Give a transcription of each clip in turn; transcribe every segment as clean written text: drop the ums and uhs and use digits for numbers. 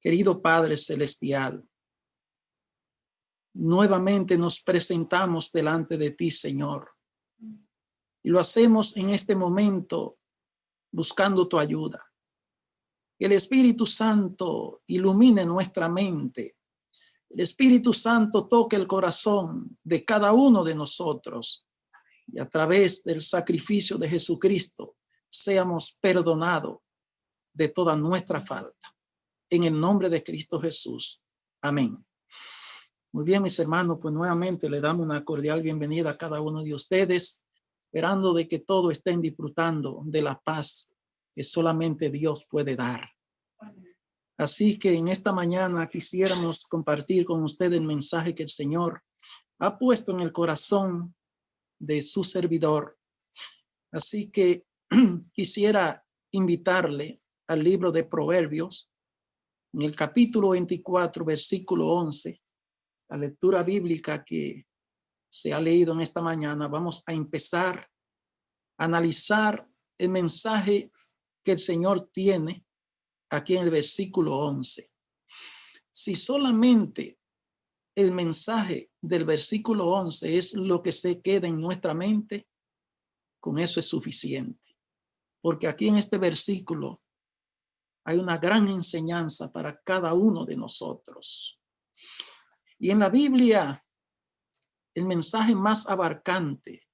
Querido Padre Celestial, nuevamente nos presentamos delante de ti, Señor. Y lo hacemos en este momento buscando tu ayuda. Que el Espíritu Santo ilumine nuestra mente. El Espíritu Santo toque el corazón de cada uno de nosotros. Y a través del sacrificio de Jesucristo seamos perdonados de toda nuestra falta. En el nombre de Cristo Jesús. Amén. Muy bien, mis hermanos, pues nuevamente le damos una cordial bienvenida a cada uno de ustedes, esperando de que todos estén disfrutando de la paz que solamente Dios puede dar. Así que en esta mañana quisiéramos compartir con ustedes el mensaje que el Señor ha puesto en el corazón de su servidor. Así que quisiera invitarle al libro de Proverbios, en el capítulo 24, versículo 11, la lectura bíblica que se ha leído en esta mañana. Vamos a empezar a analizar el mensaje que el Señor tiene aquí en el versículo 11. Si solamente el mensaje del versículo 11 es lo que se queda en nuestra mente, con eso es suficiente. Porque aquí en este versículo hay una gran enseñanza para cada uno de nosotros. Y en la Biblia, el mensaje más abarcante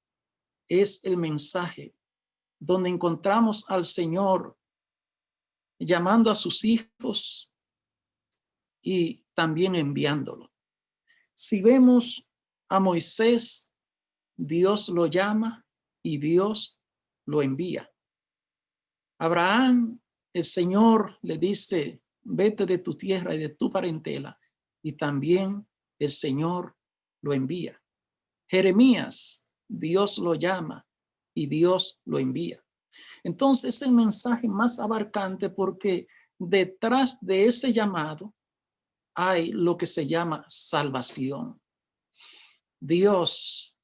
es el mensaje donde encontramos al Señor llamando a sus hijos y también enviándolo. Si vemos a Moisés, Dios lo llama y Dios lo envía. Abraham, el Señor le dice, vete de tu tierra y de tu parentela, y también el Señor lo envía. Jeremías, Dios lo llama y Dios lo envía. Entonces es el mensaje más abarcante porque detrás de ese llamado hay lo que se llama salvación. Dios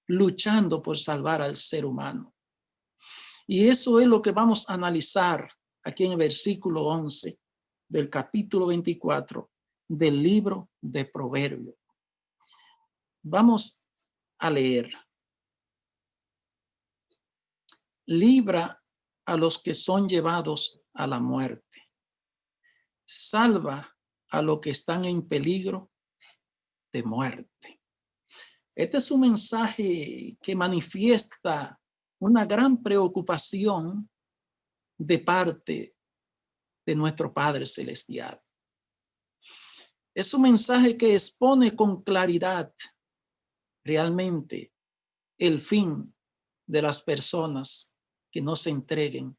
luchando por salvar al ser humano. Y eso es lo que vamos a analizar aquí en el versículo 11 del capítulo 24 del libro de Proverbios. Vamos a leer. Libra a los que son llevados a la muerte. Salva a los que están en peligro de muerte. Este es un mensaje que manifiesta una gran preocupación de parte de nuestro Padre Celestial. Es un mensaje que expone con claridad realmente el fin de las personas que no se entreguen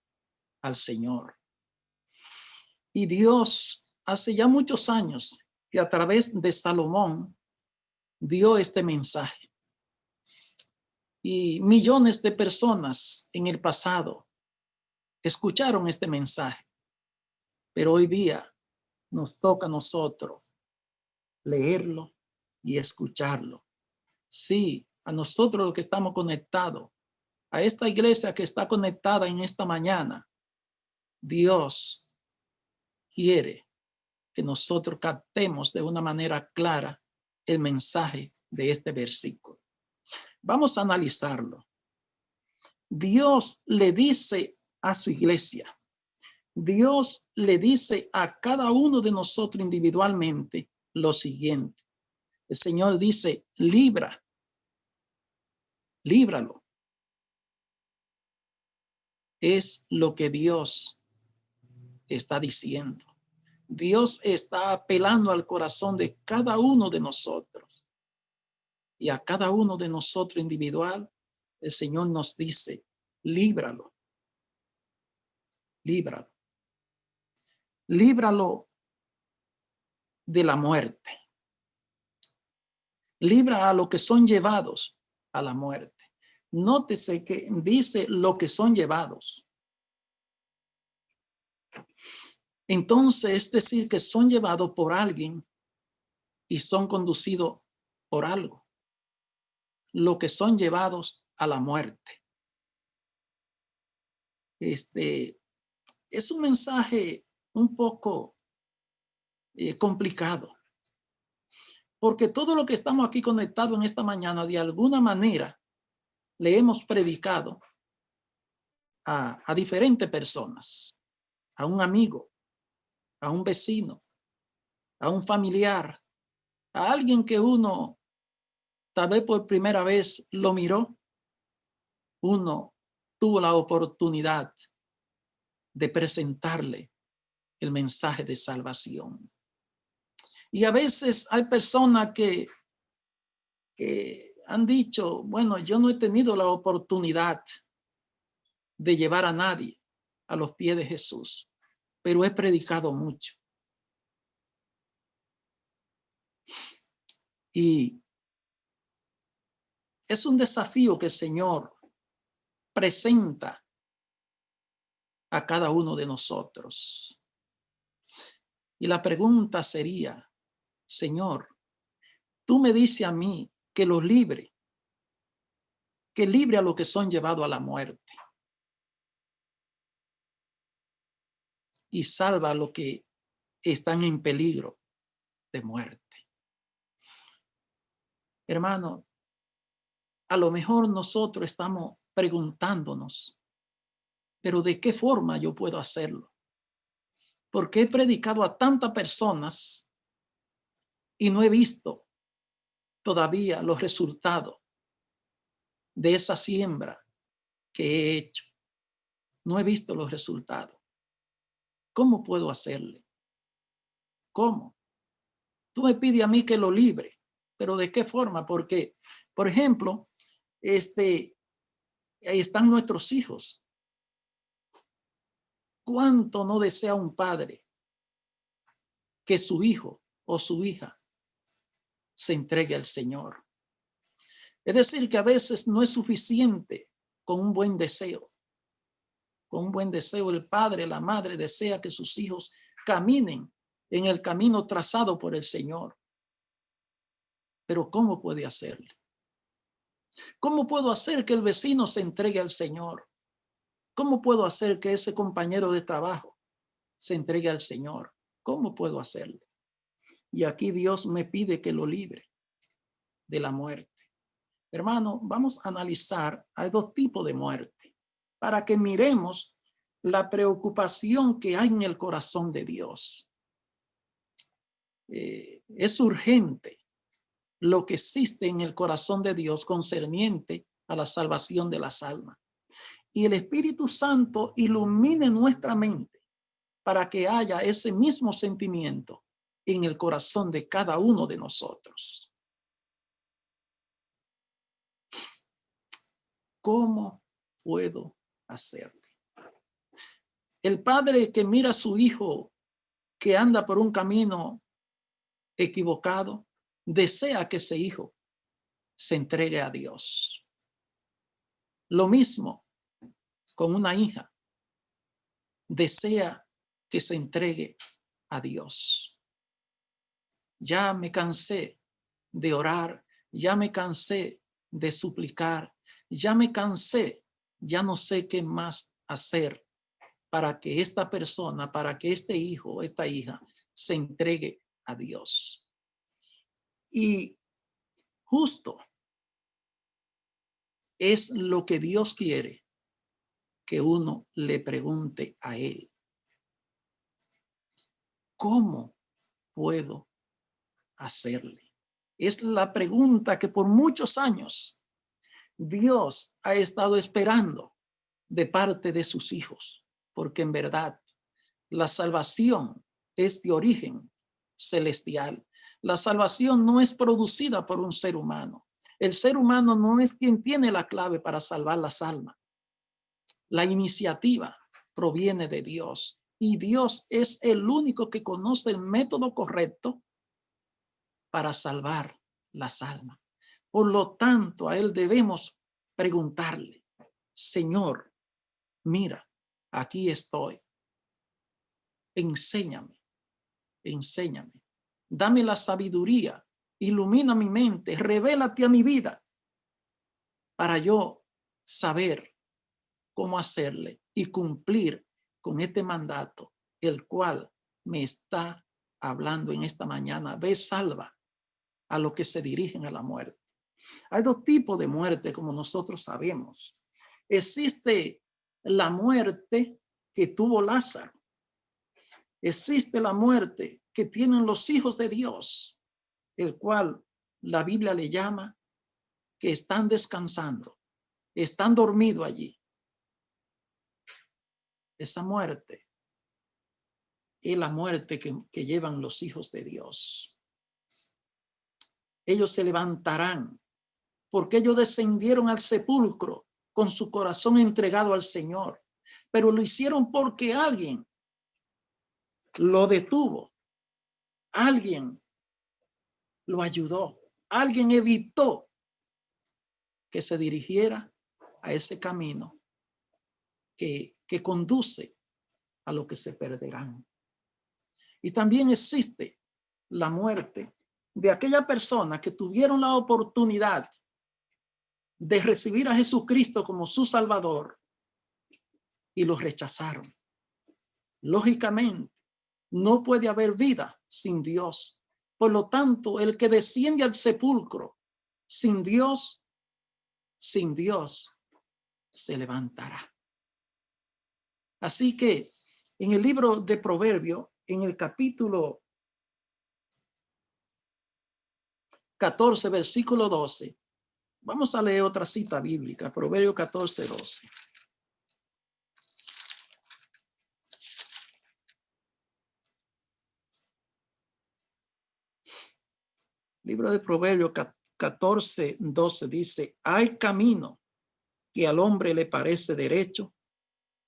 al Señor. Y Dios hace ya muchos años que a través de Salomón dio este mensaje. Y millones de personas en el pasado escucharon este mensaje. Pero hoy día nos toca a nosotros leerlo y escucharlo. Sí, a nosotros los que estamos conectados, a esta iglesia que está conectada en esta mañana, Dios quiere que nosotros captemos de una manera clara el mensaje de este versículo. Vamos a analizarlo. Dios le dice a su iglesia, Dios le dice a cada uno de nosotros individualmente lo siguiente. El Señor dice, líbralo. Es lo que Dios está diciendo. Dios está apelando al corazón de cada uno de nosotros. Y a cada uno de nosotros individual, el Señor nos dice, líbralo. Líbralo. Líbralo de la muerte. Libra a los que son llevados a la muerte. Nótese que dice lo que son llevados. Entonces, es decir, que son llevados por alguien y son conducidos por algo. Lo que son llevados a la muerte. Es un mensaje un poco complicado. Porque todo lo que estamos aquí conectados en esta mañana, de alguna manera, le hemos predicado a diferentes personas, a un amigo, a un vecino, a un familiar, a alguien que uno tal vez por primera vez lo miró. Uno tuvo la oportunidad de presentarle el mensaje de salvación. Y a veces hay personas que han dicho, bueno, yo no he tenido la oportunidad de llevar a nadie a los pies de Jesús, pero he predicado mucho. Y es un desafío que el Señor presenta a cada uno de nosotros. Y la pregunta sería, Señor, tú me dices a mí que los libre, que libre a los que son llevados a la muerte y salva a los que están en peligro de muerte. Hermano, a lo mejor nosotros estamos preguntándonos, pero ¿de qué forma yo puedo hacerlo? Porque he predicado a tantas personas y no he visto todavía los resultados de esa siembra que he hecho. No he visto los resultados. ¿Cómo puedo hacerle? ¿Cómo? Tú me pides a mí que lo libre, pero ¿de qué forma? Porque, por ejemplo, ahí están nuestros hijos. ¿Cuánto no desea un padre que su hijo o su hija se entregue al Señor? Es decir, que a veces no es suficiente con un buen deseo. Con un buen deseo, el padre, la madre desea que sus hijos caminen en el camino trazado por el Señor. Pero ¿cómo puede hacerlo? ¿Cómo puedo hacer que el vecino se entregue al Señor? ¿Cómo puedo hacer que ese compañero de trabajo se entregue al Señor? ¿Cómo puedo hacerlo? Y aquí Dios me pide que lo libre de la muerte. Hermano, vamos a analizar, hay dos tipos de muerte para que miremos la preocupación que hay en el corazón de Dios. Es urgente lo que existe en el corazón de Dios concerniente a la salvación de las almas. Y el Espíritu Santo ilumine nuestra mente para que haya ese mismo sentimiento en el corazón de cada uno de nosotros. ¿Cómo puedo hacerlo? El padre que mira a su hijo que anda por un camino equivocado, desea que ese hijo se entregue a Dios. Lo mismo con una hija, desea que se entregue a Dios. Ya me cansé de orar, ya me cansé de suplicar, ya me cansé, ya no sé qué más hacer para que esta persona, para que este hijo o esta hija se entregue a Dios. Y justo es lo que Dios quiere que uno le pregunte a Él. ¿Cómo puedo hacerle? Es la pregunta que por muchos años Dios ha estado esperando de parte de sus hijos, porque en verdad la salvación es de origen celestial. La salvación no es producida por un ser humano. El ser humano no es quien tiene la clave para salvar las almas. La iniciativa proviene de Dios y Dios es el único que conoce el método correcto para salvar las almas. Por lo tanto, a Él debemos preguntarle, Señor, mira, aquí estoy. Enséñame, enséñame. Dame la sabiduría, ilumina mi mente, revélate a mi vida para yo saber cómo hacerle y cumplir con este mandato, el cual me está hablando en esta mañana, ve, salva a los que se dirigen a la muerte. Hay dos tipos de muerte, como nosotros sabemos. Existe la muerte que tuvo Lázaro. Existe la muerte que tienen los hijos de Dios, el cual la Biblia le llama que están descansando, están dormidos allí. Esa muerte es la muerte que llevan los hijos de Dios. Ellos se levantarán porque ellos descendieron al sepulcro con su corazón entregado al Señor, pero lo hicieron porque alguien lo detuvo, alguien lo ayudó, alguien evitó que se dirigiera a ese camino que conduce a lo que se perderán. Y también existe la muerte de aquella persona que tuvieron la oportunidad de recibir a Jesucristo como su Salvador y lo rechazaron. Lógicamente, no puede haber vida sin Dios. Por lo tanto, el que desciende al sepulcro sin Dios se levantará. Así que en el libro de Proverbios, en el capítulo 14, versículo 12, vamos a leer otra cita bíblica, Proverbios 14, 12. Libro de Proverbios 14, 12 dice: hay camino que al hombre le parece derecho,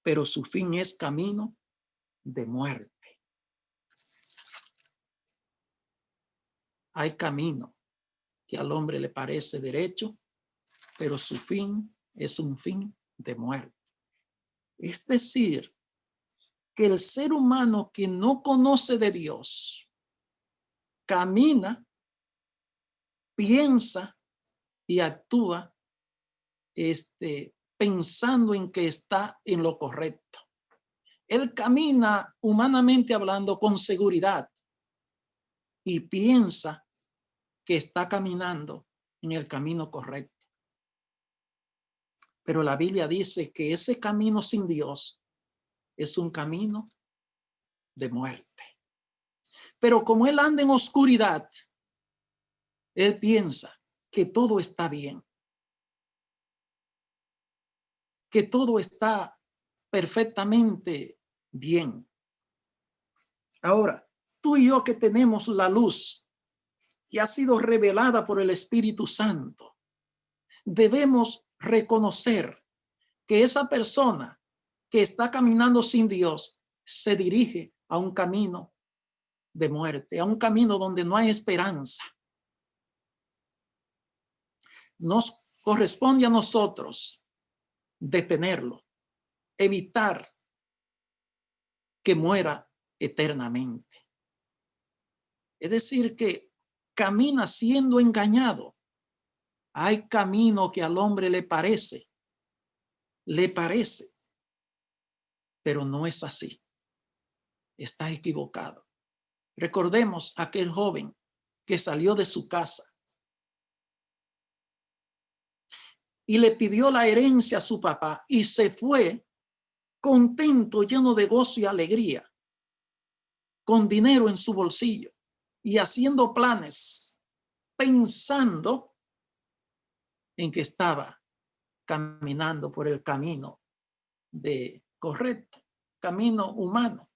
pero su fin es camino de muerte. Hay camino que al hombre le parece derecho, pero su fin es un fin de muerte. Es decir, que el ser humano que no conoce de Dios camina, piensa y actúa pensando en que está en lo correcto. Él camina, humanamente hablando, con seguridad y piensa que está caminando en el camino correcto. Pero la Biblia dice que ese camino sin Dios es un camino de muerte. Pero como él anda en oscuridad, él piensa que todo está bien, que todo está perfectamente bien. Ahora, tú y yo que tenemos la luz que ha sido revelada por el Espíritu Santo, debemos reconocer que esa persona que está caminando sin Dios se dirige a un camino de muerte, a un camino donde no hay esperanza. Nos corresponde a nosotros detenerlo, evitar que muera eternamente. Es decir, que camina siendo engañado. Hay camino que al hombre le parece, pero no es así. Está equivocado. Recordemos a aquel joven que salió de su casa y le pidió la herencia a su papá y se fue contento, lleno de gozo y alegría, con dinero en su bolsillo y haciendo planes, pensando en que estaba caminando por el camino correcto, camino humano.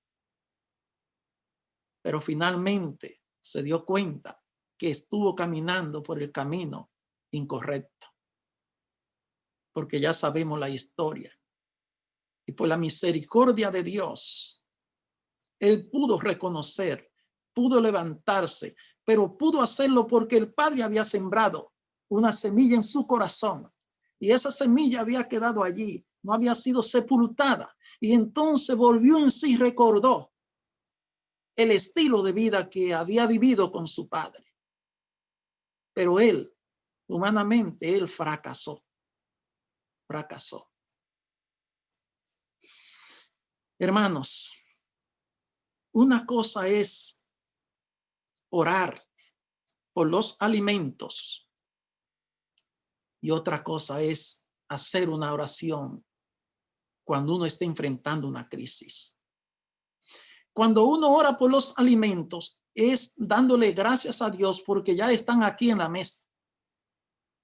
Pero finalmente se dio cuenta que estuvo caminando por el camino incorrecto, porque ya sabemos la historia. Y por la misericordia de Dios, él pudo reconocer, pudo levantarse, pero pudo hacerlo porque el Padre había sembrado una semilla en su corazón y esa semilla había quedado allí, no había sido sepultada. Y entonces volvió en sí, recordó el estilo de vida que había vivido con su padre. Pero él, humanamente, él fracasó. Hermanos, una cosa es orar por los alimentos y otra cosa es hacer una oración cuando uno está enfrentando una crisis. Cuando uno ora por los alimentos es dándole gracias a Dios porque ya están aquí en la mesa.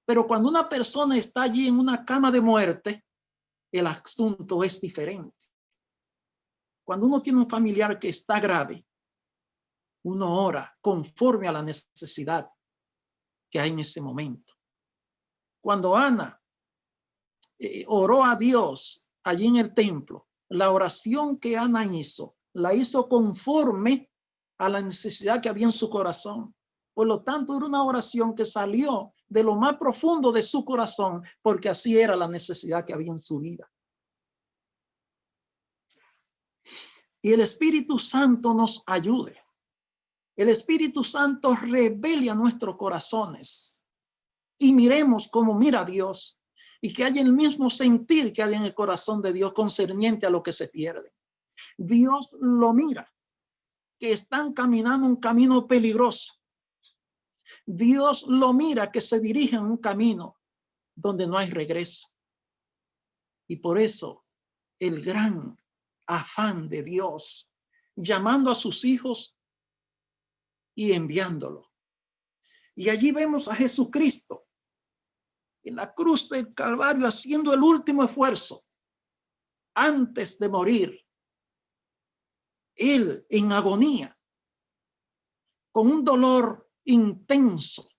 Pero cuando una persona está allí en una cama de muerte, el asunto es diferente. Cuando uno tiene un familiar que está grave, uno ora conforme a la necesidad que hay en ese momento. Cuando Ana oró a Dios allí en el templo, la oración que Ana hizo, la hizo conforme a la necesidad que había en su corazón. Por lo tanto, era una oración que salió de lo más profundo de su corazón, porque así era la necesidad que había en su vida. Y el Espíritu Santo nos ayude. El Espíritu Santo revele a nuestros corazones y miremos cómo mira a Dios y que haya el mismo sentir que hay en el corazón de Dios concerniente a lo que se pierde. Dios lo mira, que están caminando un camino peligroso. Dios lo mira, que se dirigen un camino donde no hay regreso. Y por eso el gran afán de Dios, llamando a sus hijos y enviándolo. Y allí vemos a Jesucristo en la cruz del Calvario haciendo el último esfuerzo antes de morir. Él en agonía, con un dolor intenso,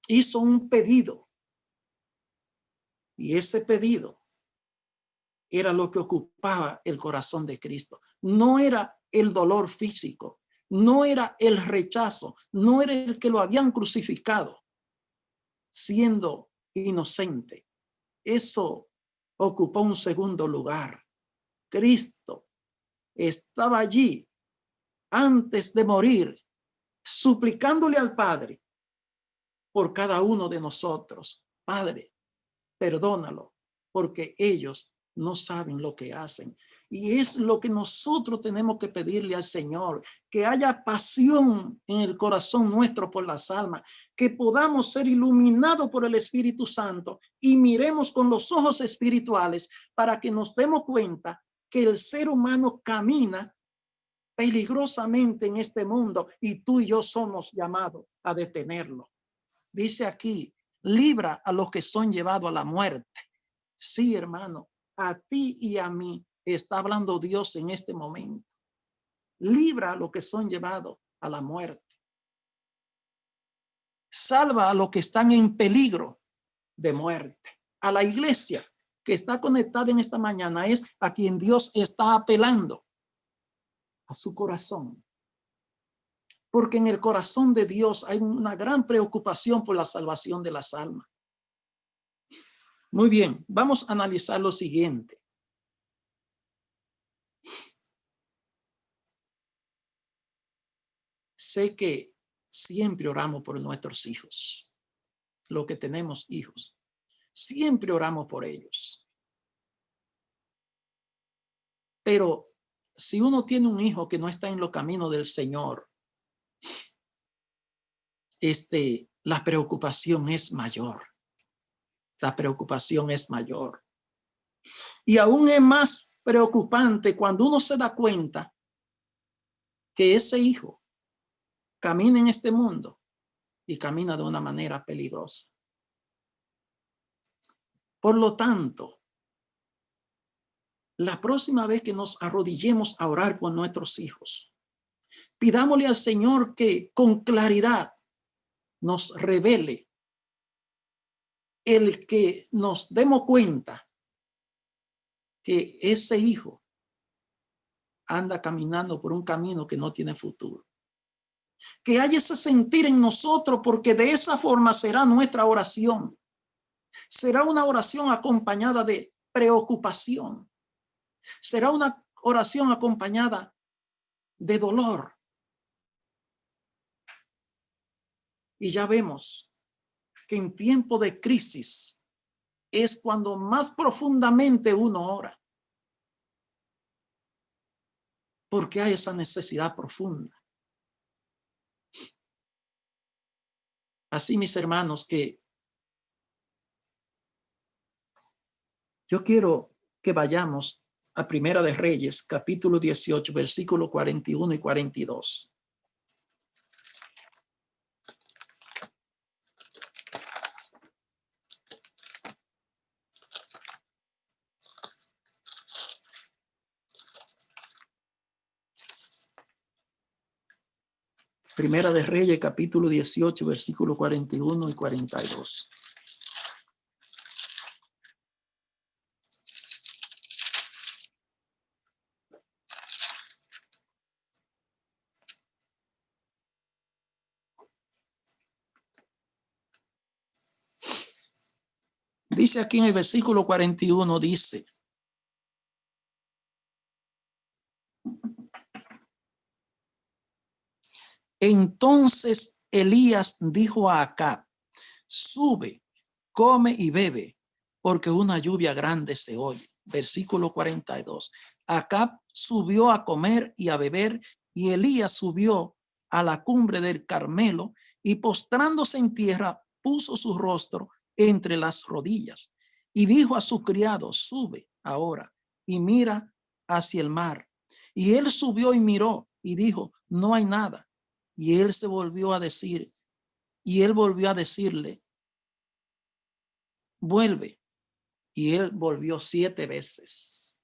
hizo un pedido. Y ese pedido era lo que ocupaba el corazón de Cristo. No era el dolor físico, no era el rechazo, no era el que lo habían crucificado siendo inocente. Eso ocupó un segundo lugar. Cristo estaba allí antes de morir, suplicándole al Padre por cada uno de nosotros. Padre, perdónalo, porque ellos no saben lo que hacen. Y es lo que nosotros tenemos que pedirle al Señor, que haya pasión en el corazón nuestro por las almas, que podamos ser iluminados por el Espíritu Santo y miremos con los ojos espirituales para que nos demos cuenta que el ser humano camina peligrosamente en este mundo y tú y yo somos llamados a detenerlo. Dice aquí, libra a los que son llevados a la muerte. Sí, hermano, a ti y a mí está hablando Dios en este momento. Libra a los que son llevados a la muerte. Salva a los que están en peligro de muerte. A la iglesia que está conectada en esta mañana es a quien Dios está apelando, a su corazón. Porque en el corazón de Dios hay una gran preocupación por la salvación de las almas. Muy bien, vamos a analizar lo siguiente. Sé que siempre oramos por nuestros hijos, los que tenemos hijos. Siempre oramos por ellos. Pero si uno tiene un hijo que no está en los caminos del Señor, la preocupación es mayor. La preocupación es mayor. Y aún es más preocupante cuando uno se da cuenta que ese hijo camina en este mundo y camina de una manera peligrosa. Por lo tanto, la próxima vez que nos arrodillemos a orar por nuestros hijos, pidámosle al Señor que con claridad nos revele, el que nos demos cuenta que ese hijo anda caminando por un camino que no tiene futuro. Que haya ese sentir en nosotros, porque de esa forma será nuestra oración. Será una oración acompañada de preocupación. Será una oración acompañada de dolor. Y ya vemos que en tiempo de crisis es cuando más profundamente uno ora. porque hay esa necesidad profunda. Así, mis hermanos, que yo quiero que vayamos a Primera de Reyes, capítulo 18, versículo 41 y 42. Primera de Reyes, capítulo 18, versículo 41 y 42. Dice aquí en el versículo 41, dice: entonces Elías dijo a Acab: sube, come y bebe, porque una lluvia grande se oye. Versículo 42. Acab subió a comer y a beber, y Elías subió a la cumbre del Carmelo y postrándose en tierra puso su rostro entre las rodillas y dijo a su criado: sube ahora y mira hacia el mar. Y él subió y miró y dijo: no hay nada. Y él volvió a decirle: vuelve. Y él volvió 7 veces.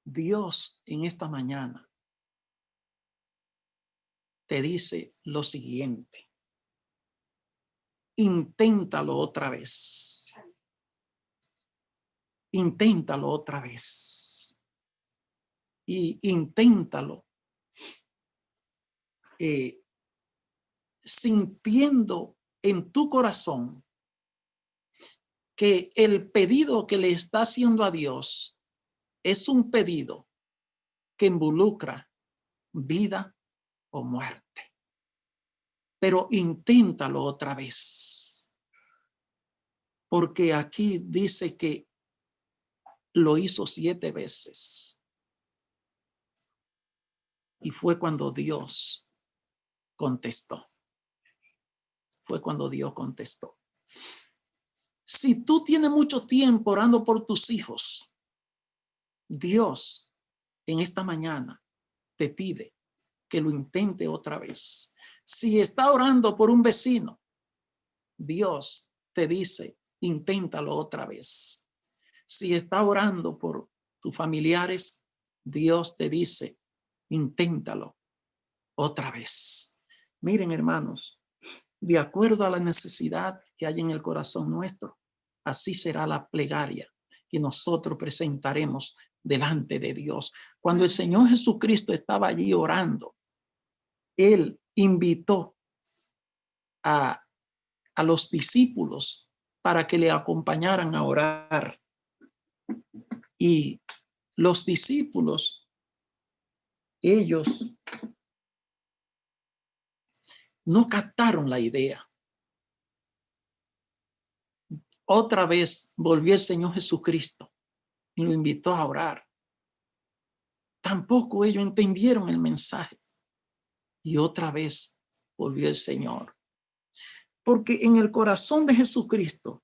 Dios en esta mañana te dice lo siguiente: inténtalo otra vez. Inténtalo otra vez. Y inténtalo sintiendo en tu corazón que el pedido que le está haciendo a Dios es un pedido que involucra vida o muerte. Pero inténtalo otra vez. Porque aquí dice que lo hizo 7 veces. Y fue cuando Dios contestó. Fue cuando Dios contestó. Si tú tienes mucho tiempo orando por tus hijos, Dios en esta mañana te pide que lo intente otra vez. Si está orando por un vecino, Dios te dice: inténtalo otra vez. Si está orando por tus familiares, Dios te dice: inténtalo otra vez. Miren, hermanos, de acuerdo a la necesidad que hay en el corazón nuestro, así será la plegaria que nosotros presentaremos delante de Dios. Cuando el Señor Jesucristo estaba allí orando, Él invitó a los discípulos para que le acompañaran a orar. Y los discípulos, ellos no captaron la idea. Otra vez volvió el Señor Jesucristo y lo invitó a orar. Tampoco ellos entendieron el mensaje. Y otra vez volvió el Señor. Porque en el corazón de Jesucristo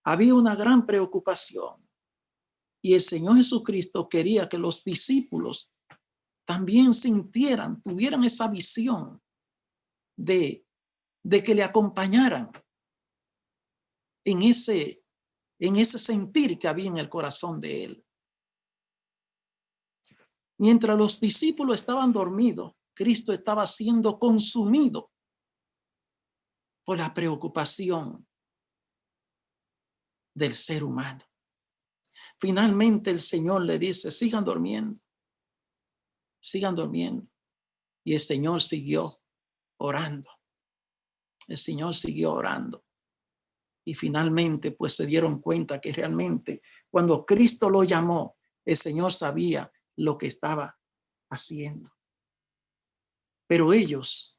había una gran preocupación. Y el Señor Jesucristo quería que los discípulos también sintieran, tuvieran esa visión de que le acompañaran en ese sentir que había en el corazón de él. Mientras los discípulos estaban dormidos, Cristo estaba siendo consumido por la preocupación del ser humano. Finalmente el Señor le dice: sigan durmiendo, sigan durmiendo. Y el Señor siguió orando. El Señor siguió orando. Y finalmente pues se dieron cuenta que realmente cuando Cristo lo llamó, el Señor sabía lo que estaba haciendo. Pero ellos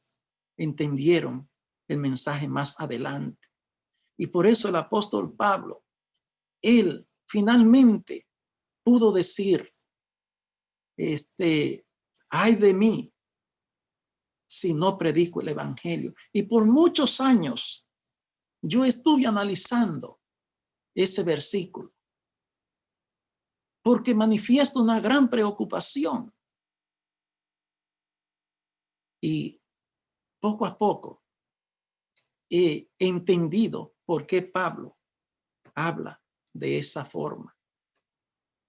entendieron el mensaje más adelante. Y por eso el apóstol Pablo, él finalmente, pudo decir, ay de mí si no predico el evangelio. Y por muchos años yo estuve analizando ese versículo porque manifiesta una gran preocupación. Y poco a poco he entendido por qué Pablo habla de esa forma.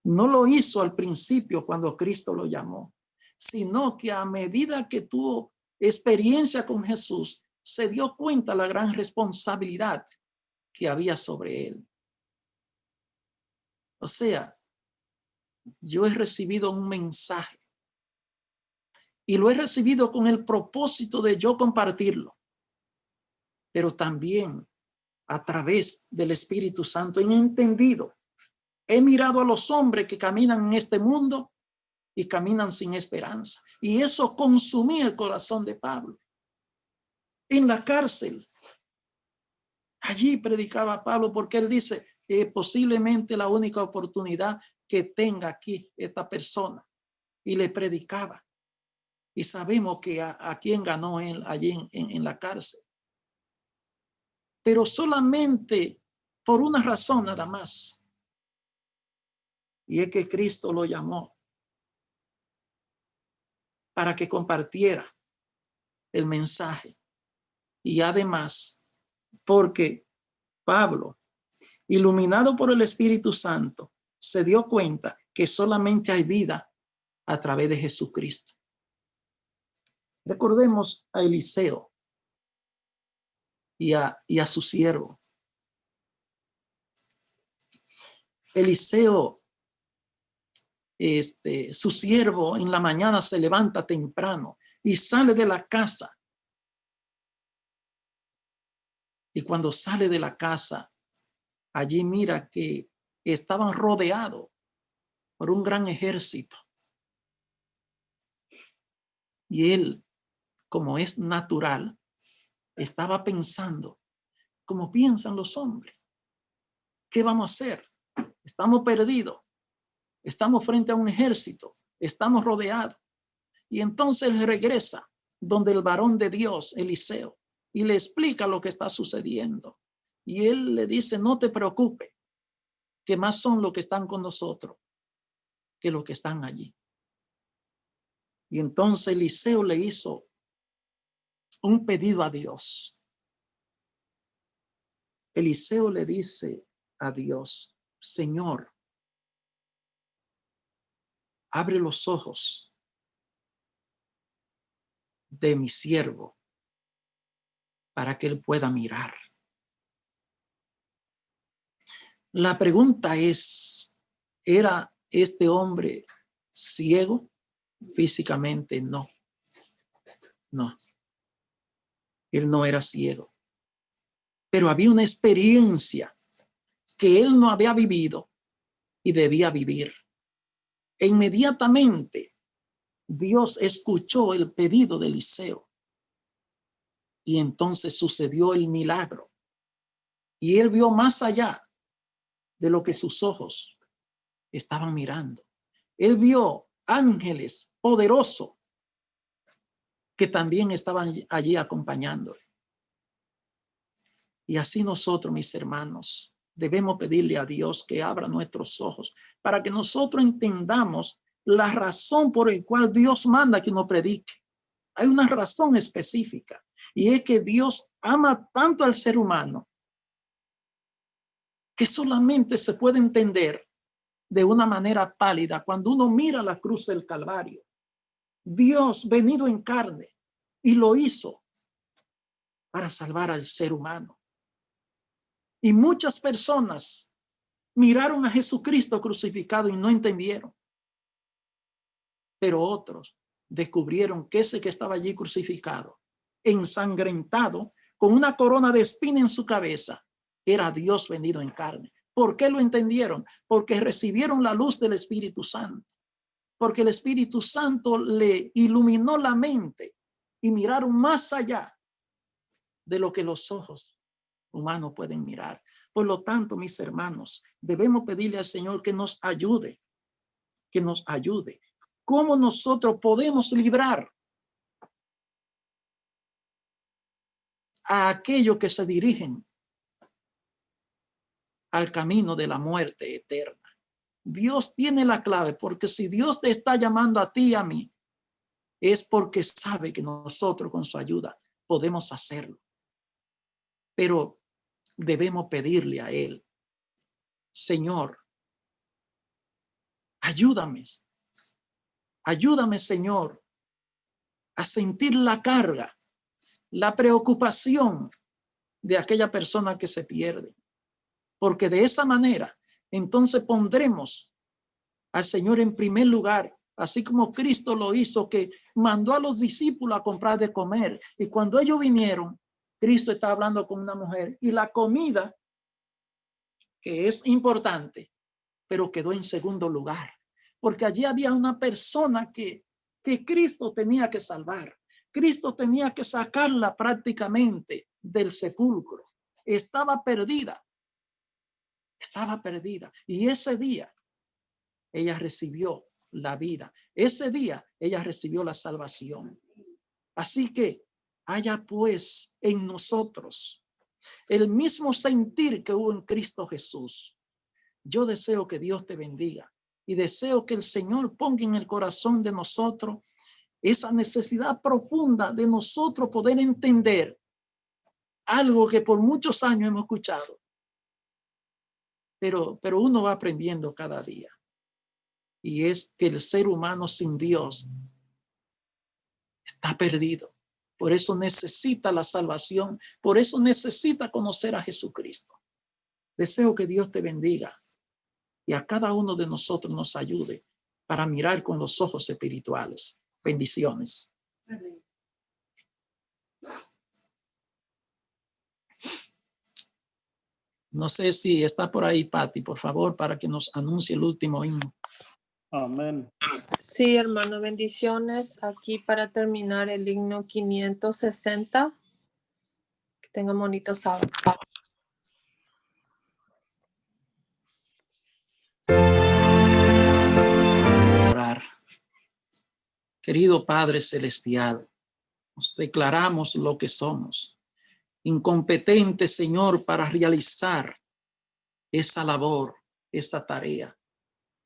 No lo hizo al principio cuando Cristo lo llamó, sino que a medida que tuvo experiencia con Jesús, se dio cuenta la gran responsabilidad que había sobre él. O sea, yo he recibido un mensaje y lo he recibido con el propósito de yo compartirlo, pero también a través del Espíritu Santo he entendido. He mirado a los hombres que caminan en este mundo y caminan sin esperanza. Y eso consumía el corazón de Pablo. En la cárcel, allí predicaba Pablo porque él dice que posiblemente la única oportunidad que tenga aquí esta persona. Y le predicaba. Y sabemos que a quien ganó él allí en la cárcel. Pero solamente por una razón nada más. Y es que Cristo lo llamó para que compartiera el mensaje. Y además, porque Pablo, iluminado por el Espíritu Santo, se dio cuenta que solamente hay vida a través de Jesucristo. Recordemos a Eliseo y a su siervo. Eliseo, su siervo, en la mañana se levanta temprano y sale de la casa. Y cuando sale de la casa, allí mira que estaban rodeados por un gran ejército. Y él, como es natural, estaba pensando, como piensan los hombres. ¿Qué vamos a hacer? Estamos perdidos. Estamos frente a un ejército. Estamos rodeados. Y entonces él regresa donde el varón de Dios, Eliseo, y le explica lo que está sucediendo. Y él le dice, no te preocupes, que más son los que están con nosotros que los que están allí. Y entonces Eliseo le hizo un pedido a Dios. Eliseo le dice a Dios, Señor, abre los ojos de mi siervo para que él pueda mirar. La pregunta es, ¿era este hombre ciego? Físicamente no. No. Él no era ciego. Pero había una experiencia que él no había vivido y debía vivir. E inmediatamente Dios escuchó el pedido de Eliseo. Y entonces sucedió el milagro. Y él vio más allá de lo que sus ojos estaban mirando. Él vio ángeles poderosos que también estaban allí acompañándole. Y así nosotros, mis hermanos, debemos pedirle a Dios que abra nuestros ojos para que nosotros entendamos la razón por la cual Dios manda que nos predique. Hay una razón específica y es que Dios ama tanto al ser humano que solamente se puede entender de una manera pálida cuando uno mira la cruz del Calvario. Dios venido en carne y lo hizo para salvar al ser humano. Y muchas personas miraron a Jesucristo crucificado y no entendieron. Pero otros descubrieron que ese que estaba allí crucificado, ensangrentado, con una corona de espina en su cabeza, era Dios venido en carne. ¿Por qué lo entendieron? Porque recibieron la luz del Espíritu Santo. Porque el Espíritu Santo le iluminó la mente y miraron más allá de lo que los ojos humanos pueden mirar. Por lo tanto, mis hermanos, debemos pedirle al Señor que nos ayude que nos ayude. ¿Cómo nosotros podemos librar a aquellos que se dirigen al camino de la muerte eterna? Dios tiene la clave, porque si Dios te está llamando a ti y a mí, es porque sabe que nosotros con su ayuda podemos hacerlo. Pero debemos pedirle a Él, Señor, ayúdame, Señor, a sentir la carga, la preocupación de aquella persona que se pierde. Porque de esa manera, entonces pondremos al Señor en primer lugar, así como Cristo lo hizo, que mandó a los discípulos a comprar de comer. Y cuando ellos vinieron, Cristo estaba hablando con una mujer y la comida, que es importante, pero quedó en segundo lugar, porque allí había una persona que Cristo tenía que salvar. Cristo tenía que sacarla prácticamente del sepulcro. Estaba perdida. Y ese día ella recibió la vida. Ese día ella recibió la salvación. Así que haya pues en nosotros el mismo sentir que hubo en Cristo Jesús. Yo deseo que Dios te bendiga y deseo que el Señor ponga en el corazón de nosotros esa necesidad profunda de nosotros poder entender algo que por muchos años hemos escuchado, pero uno va aprendiendo cada día, y es que el ser humano sin Dios está perdido. Por eso necesita la salvación, por eso necesita conocer a Jesucristo. Deseo que Dios te bendiga y a cada uno de nosotros nos ayude para mirar con los ojos espirituales. Bendiciones. No sé si está por ahí, Patti, por favor, para que nos anuncie el último himno. Amén. Sí, hermano, bendiciones. Aquí para terminar el himno 560. Que tenga bonito sábado. Orar. Querido Padre Celestial, nos declaramos lo que somos, incompetentes, Señor, para realizar esa labor, esa tarea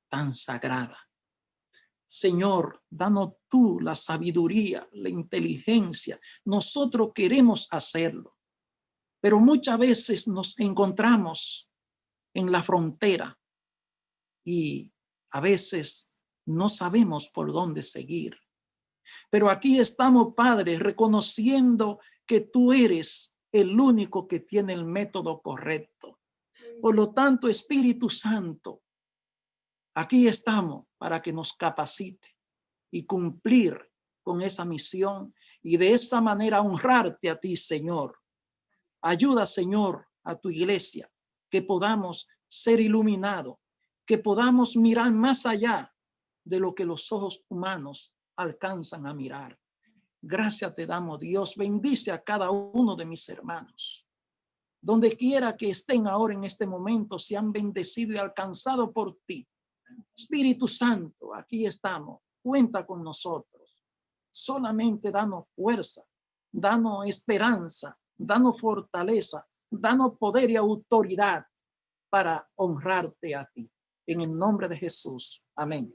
tan sagrada. Señor, danos tú la sabiduría, la inteligencia. Nosotros queremos hacerlo, pero muchas veces nos encontramos en la frontera y a veces no sabemos por dónde seguir. Pero aquí estamos, Padre, reconociendo que tú eres el único que tiene el método correcto. Por lo tanto, Espíritu Santo, aquí estamos para que nos capacite y cumplir con esa misión y de esa manera honrarte a ti, Señor. Ayuda, Señor, a tu iglesia, que podamos ser iluminados, que podamos mirar más allá de lo que los ojos humanos alcanzan a mirar. Gracias te damos, Dios. Bendice a cada uno de mis hermanos. Donde quiera que estén ahora en este momento, sean bendecidos y alcanzados por ti. Espíritu Santo, aquí estamos. Cuenta con nosotros. Solamente danos fuerza, danos esperanza, danos fortaleza, danos poder y autoridad para honrarte a ti. En el nombre de Jesús. Amén.